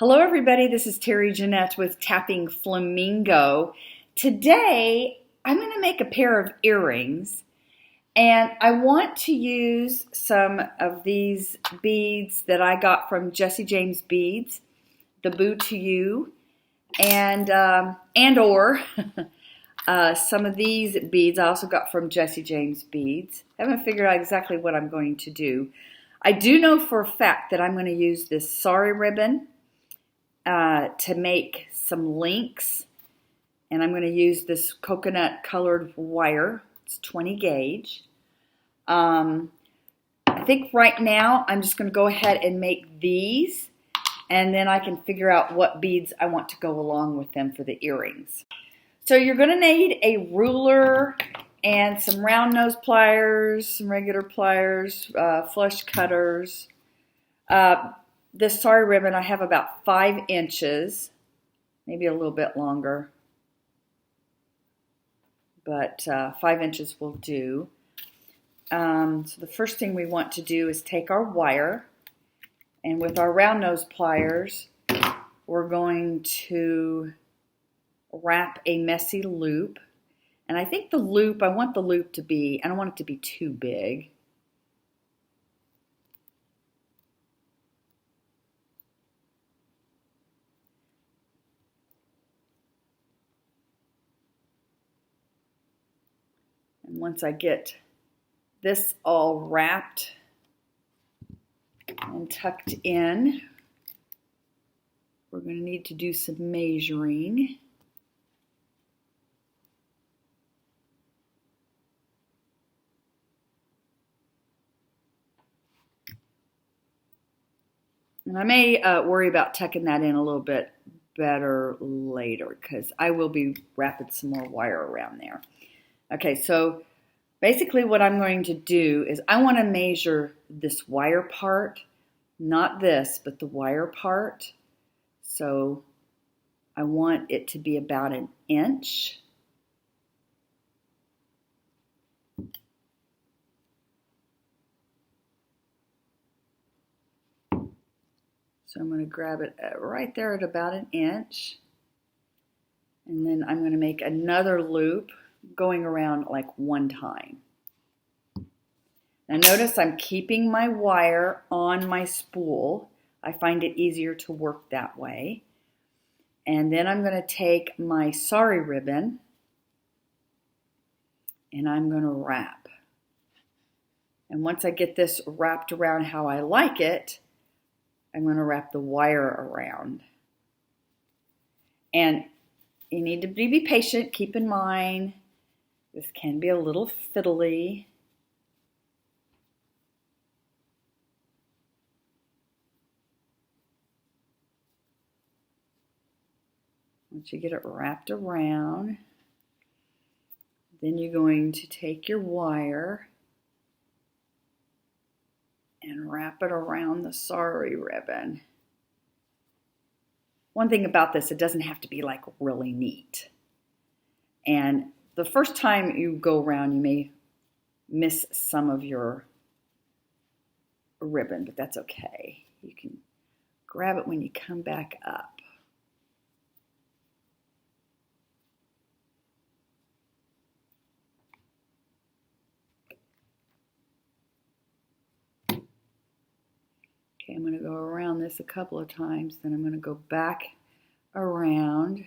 Hello everybody, this is Terry Jeanette with Tapping Flamingo. Today I'm going to make a pair of earrings and I want to use some of these beads that I got from Jessie James Beads, the Boo to You, and or some of these beads I also got from Jessie James Beads. I haven't figured out exactly what I'm going to do. I do know for a fact that I'm going to use this Sari Ribbon to make some links, and I'm going to use this coconut colored wire. It's 20 gauge. I think right now I'm just going to go ahead and make these, and then I can figure out what beads I want to go along with them for the earrings. So you're going to need a ruler and some round nose pliers, some regular pliers, flush cutters. This Sari ribbon, I have about 5 inches, maybe a little bit longer, but 5 inches will do. So the first thing we want to do is take our wire, and with our round nose pliers, we're going to wrap a messy loop. And I think I want the loop to be, I don't want it to be too big. And once I get this all wrapped and tucked in, we're going to need to do some measuring. And I may worry about tucking that in a little bit better later because I will be wrapping some more wire around there. Okay, so basically what I'm going to do is I want to measure this wire part, not this, but the wire part. So I want it to be about 1 inch. So I'm going to grab it right there at about 1 inch. And then I'm going to make another loop going around like 1 time. Now notice I'm keeping my wire on my spool. I find it easier to work that way. And then I'm going to take my Sari ribbon and I'm going to wrap. And once I get this wrapped around how I like it, I'm going to wrap the wire around. And you need to be patient. Keep in mind, this can be a little fiddly. Once you get it wrapped around, then you're going to take your wire and wrap it around the Sari ribbon. One thing about this, it doesn't have to be like really neat. And the first time you go around, you may miss some of your ribbon, but that's okay. You can grab it when you come back up. Okay, I'm going to go around this a couple of times, then I'm going to go back around.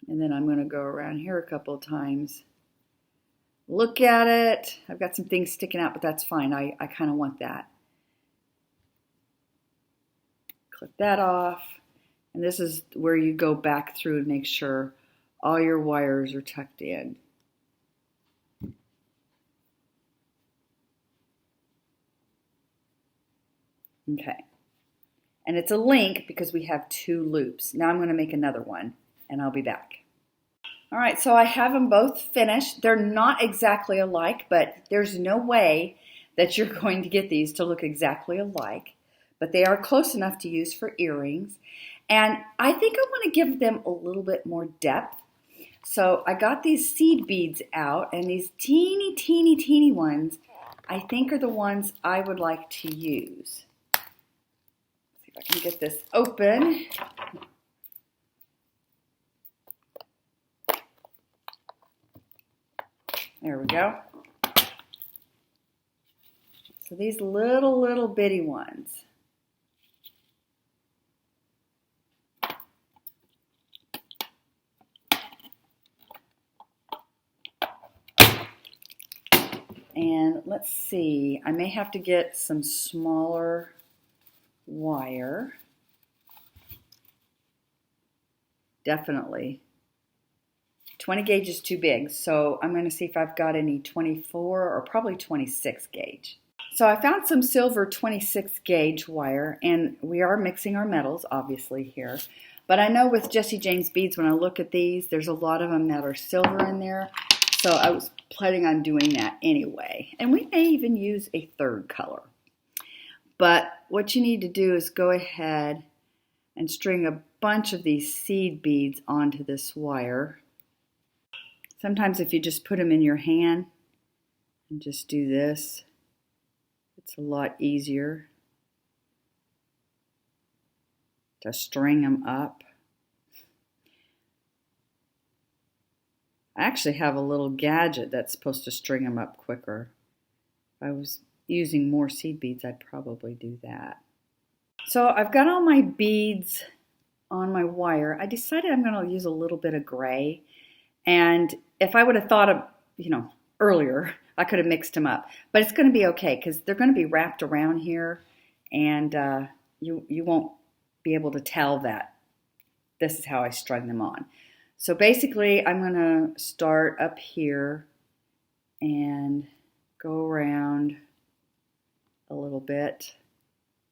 And then I'm going to go around here a couple of times. Look at it. I've got some things sticking out, but that's fine. I kind of want that. Clip that off. And this is where you go back through and make sure all your wires are tucked in. Okay. And it's a link because we have 2 loops. Now I'm going to make another one and I'll be back. All right, so I have them both finished. They're not exactly alike, but there's no way that you're going to get these to look exactly alike. But they are close enough to use for earrings. And I think I want to give them a little bit more depth. So I got these seed beads out, and these teeny, teeny, teeny ones I think are the ones I would like to use. Let's see if I can get this open. There we go. So these little bitty ones. And let's see, I may have to get some smaller wire. Definitely. 20 gauge is too big, so I'm going to see if I've got any 24 or probably 26 gauge. So I found some silver 26 gauge wire, and we are mixing our metals obviously here. But I know with Jessie James beads, when I look at these, there's a lot of them that are silver in there. So I was planning on doing that anyway. And we may even use a third color. But what you need to do is go ahead and string a bunch of these seed beads onto this wire. Sometimes if you just put them in your hand and just do this, it's a lot easier to string them up. I actually have a little gadget that's supposed to string them up quicker. If I was using more seed beads, I'd probably do that. So I've got all my beads on my wire. I decided I'm going to use a little bit of gray. And if I would have thought of, earlier, I could have mixed them up. But it's going to be okay because they're going to be wrapped around here, and you won't be able to tell that this is how I strung them on. So basically, I'm going to start up here and go around a little bit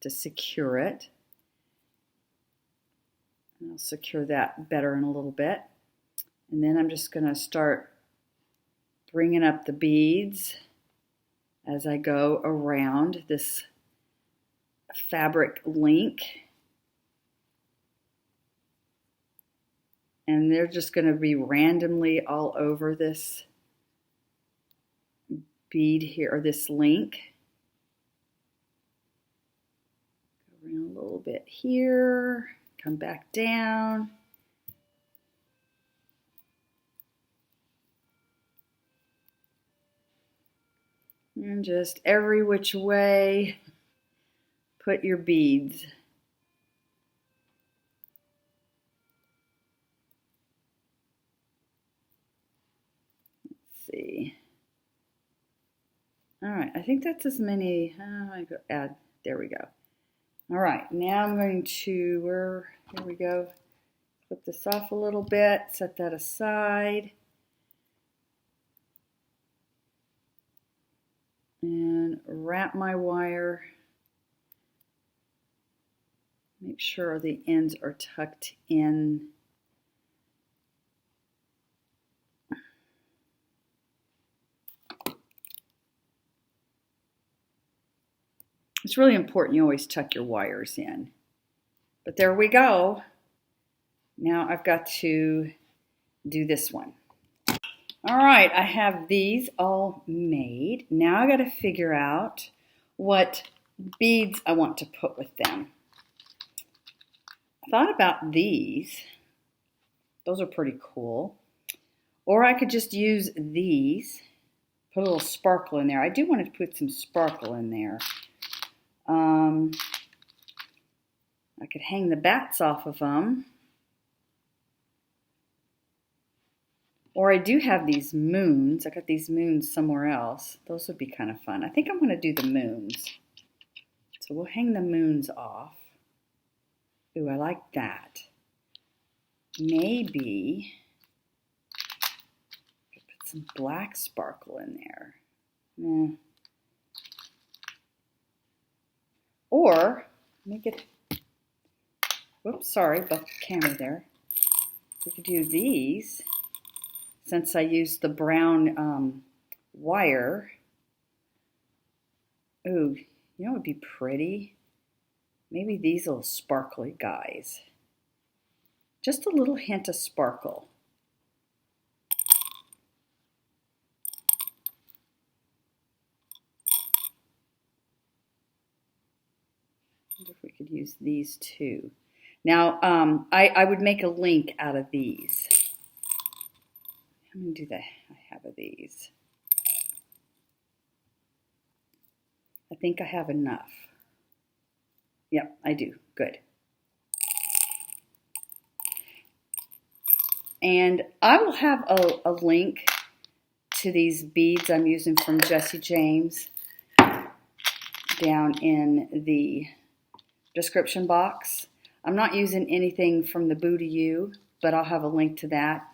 to secure it. And I'll secure that better in a little bit. And then I'm just going to start bringing up the beads as I go around this fabric link. And they're just going to be randomly all over this bead here, or this link. Go around a little bit here, come back down. And just every which way, put your beads. Let's see. All right, I think that's as many. I go add. There we go. All right, now I'm going to here we go. Flip this off a little bit. Set that aside. And wrap my wire. Make sure the ends are tucked in. It's really important you always tuck your wires in. But there we go. Now I've got to do this one. All right, I have these all made. Now I got to figure out what beads I want to put with them. I thought about these. Those are pretty cool. Or I could just use these, put a little sparkle in there. I do want to put some sparkle in there. I could hang the bats off of them. Or I do have these moons. I got these moons somewhere else. Those would be kind of fun. I think I'm going to do the moons. So we'll hang the moons off. Ooh, I like that. Maybe I could put some black sparkle in there. Or, let me get, whoops, sorry, bumped the camera there. We could do these. Since I used the brown wire. Ooh, you know what would be pretty? Maybe these little sparkly guys. Just a little hint of sparkle. wonder if we could use these two. Now, I would make a link out of these. How many do I have of these? I think I have enough. Yep, I do. Good. And I will have a link to these beads I'm using from Jessie James down in the description box. I'm not using anything from the Boo to You, but I'll have a link to that.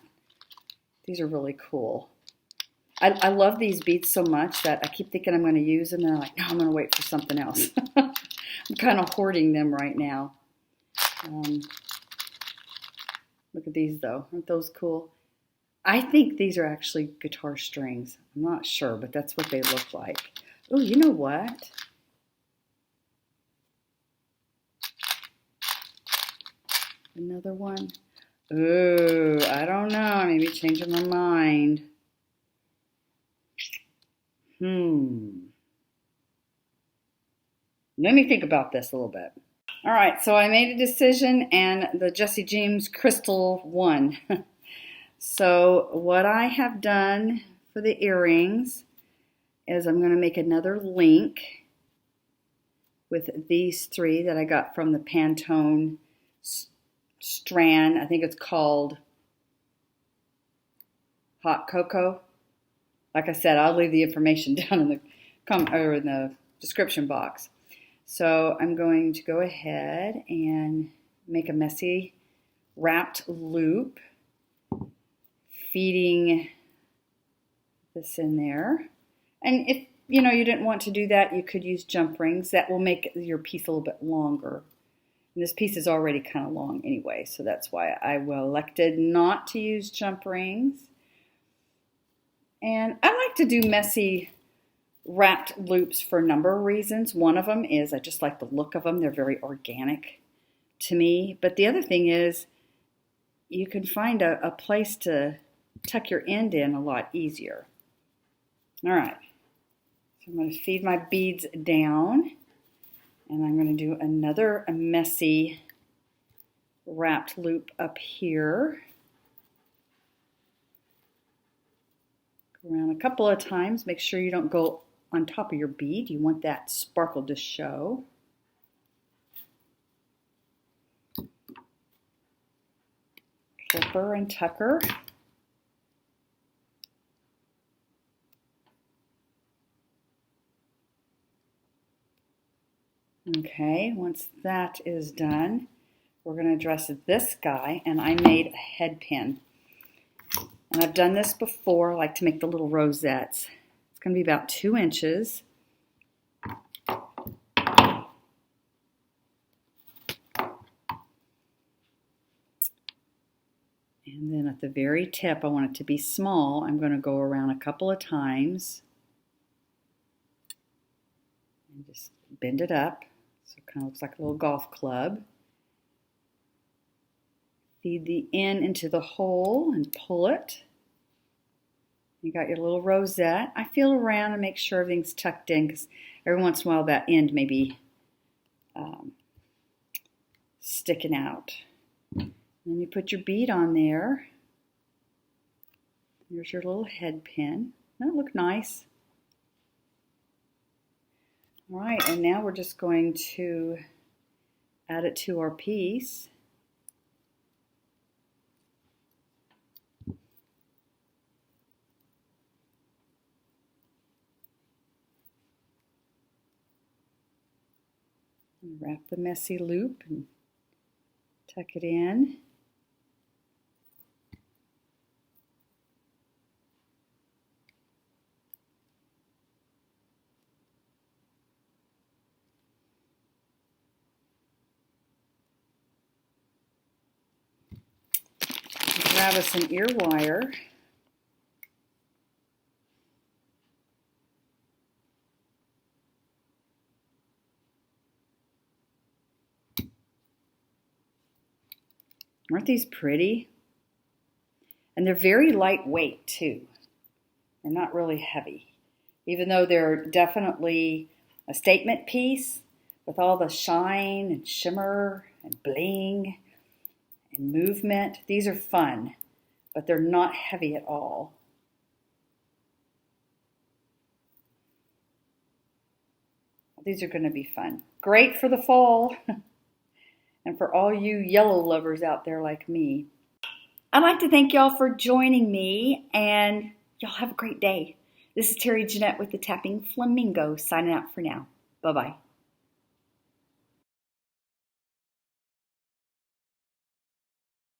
These are really cool. I love these beads so much that I keep thinking I'm going to use them, and I'm like, no, I'm going to wait for something else. I'm kind of hoarding them right now. Look at these, though. Aren't those cool? I think these are actually guitar strings. I'm not sure, but that's what they look like. Oh, you know what? Another one. Ooh, I don't know. Maybe changing my mind. Let me think about this a little bit. All right, so I made a decision, and the Jessie James Crystal won. So what I have done for the earrings is I'm going to make another link with these three that I got from the Pantone Strand. I think it's called Hot Cocoa. Like I said, I'll leave the information down in the description box. So I'm going to go ahead and make a messy wrapped loop, feeding this in there. And if you didn't want to do that, you could use jump rings. That will make your piece a little bit longer. And this piece is already kind of long anyway, so that's why I elected not to use jump rings. And I like to do messy wrapped loops for a number of reasons. One of them is I just like the look of them. They're very organic to me. But the other thing is you can find a place to tuck your end in a lot easier. All right. So I'm going to feed my beads down. And I'm going to do another messy wrapped loop up here. Go around a couple of times. Make sure you don't go on top of your bead. You want that sparkle to show. Clipper and tucker. Okay, once that is done, we're going to dress this guy, and I made a head pin. And I've done this before. I like to make the little rosettes. It's going to be about 2 inches. And then at the very tip, I want it to be small. I'm going to go around a couple of times and just bend it up. So it kind of looks like a little golf club. Feed the end into the hole and pull it. You got your little rosette. I feel around and make sure everything's tucked in, because every once in a while that end may be sticking out. And then you put your bead on there. Here's your little head pin. Doesn't it look nice? All right, and now we're just going to add it to our piece. And wrap the messy loop and tuck it in. Grab us an ear wire. Aren't these pretty? And they're very lightweight too. They're not really heavy. Even though they're definitely a statement piece, with all the shine and shimmer and bling and movement. These are fun, but they're not heavy at all. These are going to be fun. Great for the fall and for all you yellow lovers out there like me. I'd like to thank y'all for joining me, and y'all have a great day. This is Terry Jeanette with the Tapping Flamingo signing out for now. Bye-bye.